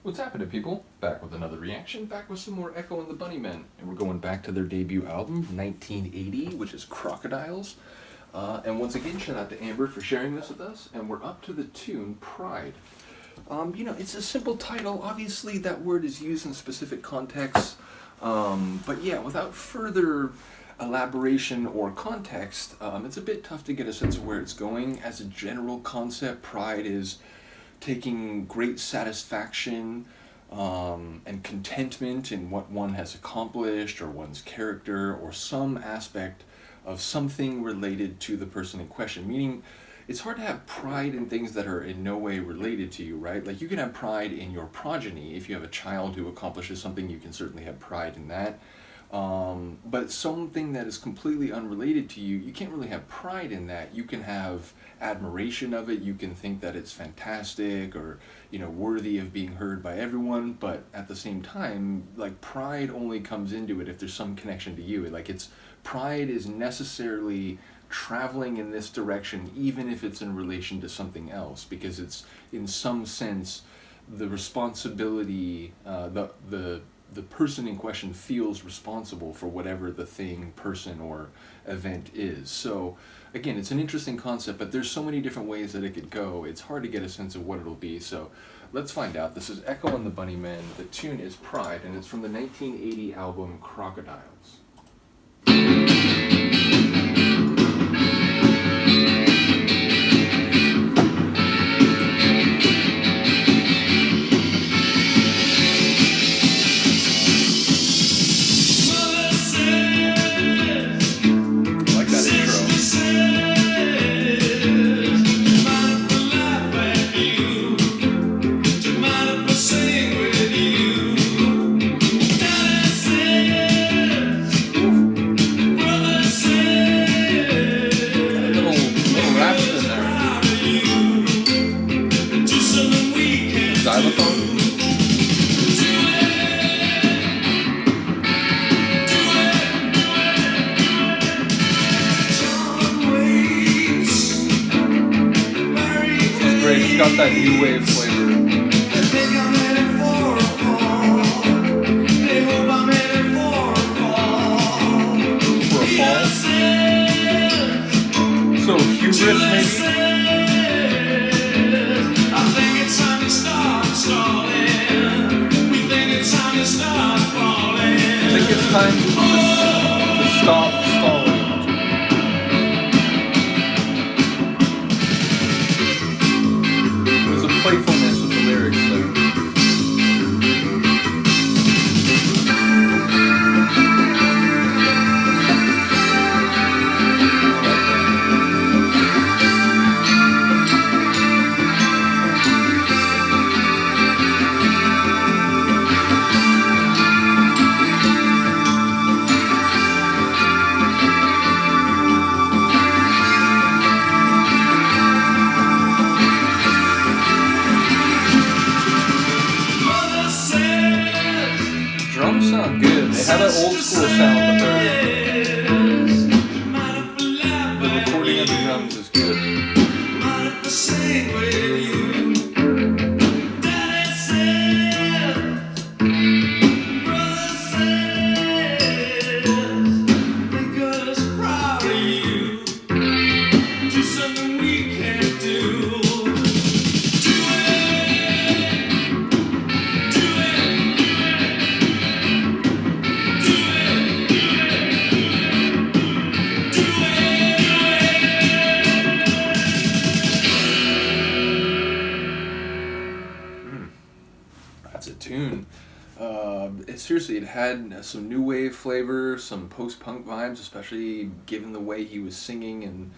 What's happening, people? Back with another reaction, back with some more Echo and the Bunnymen. And we're going back to their debut album, 1980, which is Crocodiles. And once again, shout out to Amber for sharing this with us. And we're up to the tune Pride. It's a simple title. Obviously, that word is used in specific contexts. But yeah, without further elaboration or context, it's a bit tough to get a sense of where it's going. As a general concept, pride is taking great satisfaction and contentment in what one has accomplished or one's character or some aspect of something related to the person in question. Meaning, it's hard to have pride in things that are in no way related to you, right? Like you can have pride in your progeny. If you have a child who accomplishes something, you can certainly have pride in that. But something that is completely unrelated to you, you can't really have pride in that. You can have admiration of it. You can think that it's fantastic or, worthy of being heard by everyone. But at the same time, like pride only comes into it if there's some connection to you. Pride is necessarily traveling in this direction, even if it's in relation to something else, because it's in some sense the responsibility, the person in question feels responsible for whatever the thing, person, or event is. So again, it's an interesting concept, but there's so many different ways that it could go. It's hard to get a sense of what it'll be. So let's find out. This is Echo and the Bunnymen. The tune is Pride, and it's from the 1980 album Crocodiles. It's got that new wave flavor. For a fall. So hubris, maybe? I think it's time to start stalling. We think it's time to start falling. I think it's time to stop stalling. Playfulness with the lyrics there. Sound good. They have that old school sound, but the recording of the drums is good. That's a tune. It had some new wave flavor, some post-punk vibes, especially given the way he was singing and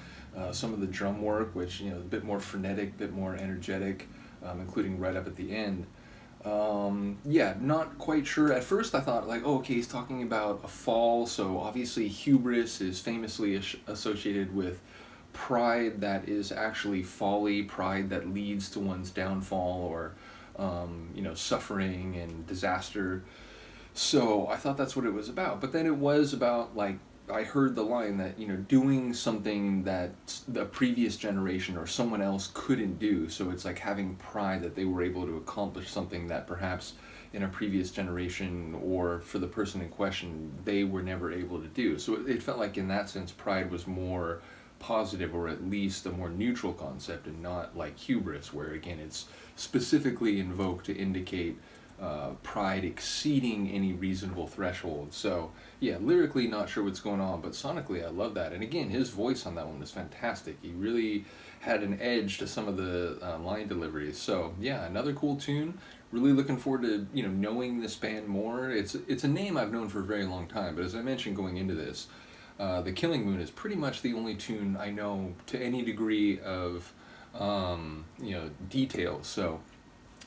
some of the drum work, which, a bit more frenetic, a bit more energetic, including right up at the end. Not quite sure. At first I thought, okay, he's talking about a fall, so obviously hubris is famously associated with pride that is actually folly, pride that leads to one's downfall or suffering and disaster. So I thought that's what it was about. But then it was about I heard the line that, you know, doing something that the previous generation or someone else couldn't do. So it's like having pride that they were able to accomplish something that perhaps in a previous generation or for the person in question they were never able to do. So it felt like in that sense pride was more positive, or at least a more neutral concept, and not like hubris, where again it's specifically invoked to indicate pride exceeding any reasonable threshold. So yeah, lyrically not sure what's going on, but sonically I love that. And again, his voice on that one was fantastic. He really had an edge to some of the line deliveries. So yeah, another cool tune. Really looking forward to, you know, knowing this band more. It's a name I've known for a very long time, but as I mentioned going into this, The Killing Moon is pretty much the only tune I know to any degree of you know, detail. So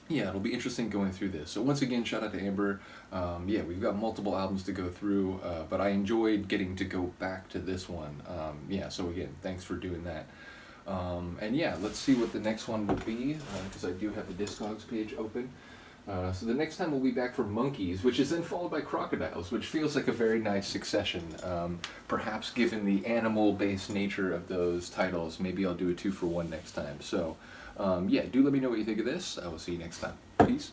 yeah, it'll be interesting going through this. So once again, shout out to Amber. Yeah, we've got multiple albums to go through, but I enjoyed getting to go back to this one. Yeah, so again, thanks for doing that. And yeah, let's see what the next one will be, because I do have the Discogs page open. So the next time we'll be back for Monkeys, which is then followed by Crocodiles, which feels like a very nice succession. Perhaps given the animal-based nature of those titles, maybe I'll do a 2-for-1 next time. So yeah, do let me know what you think of this. I will see you next time. Peace.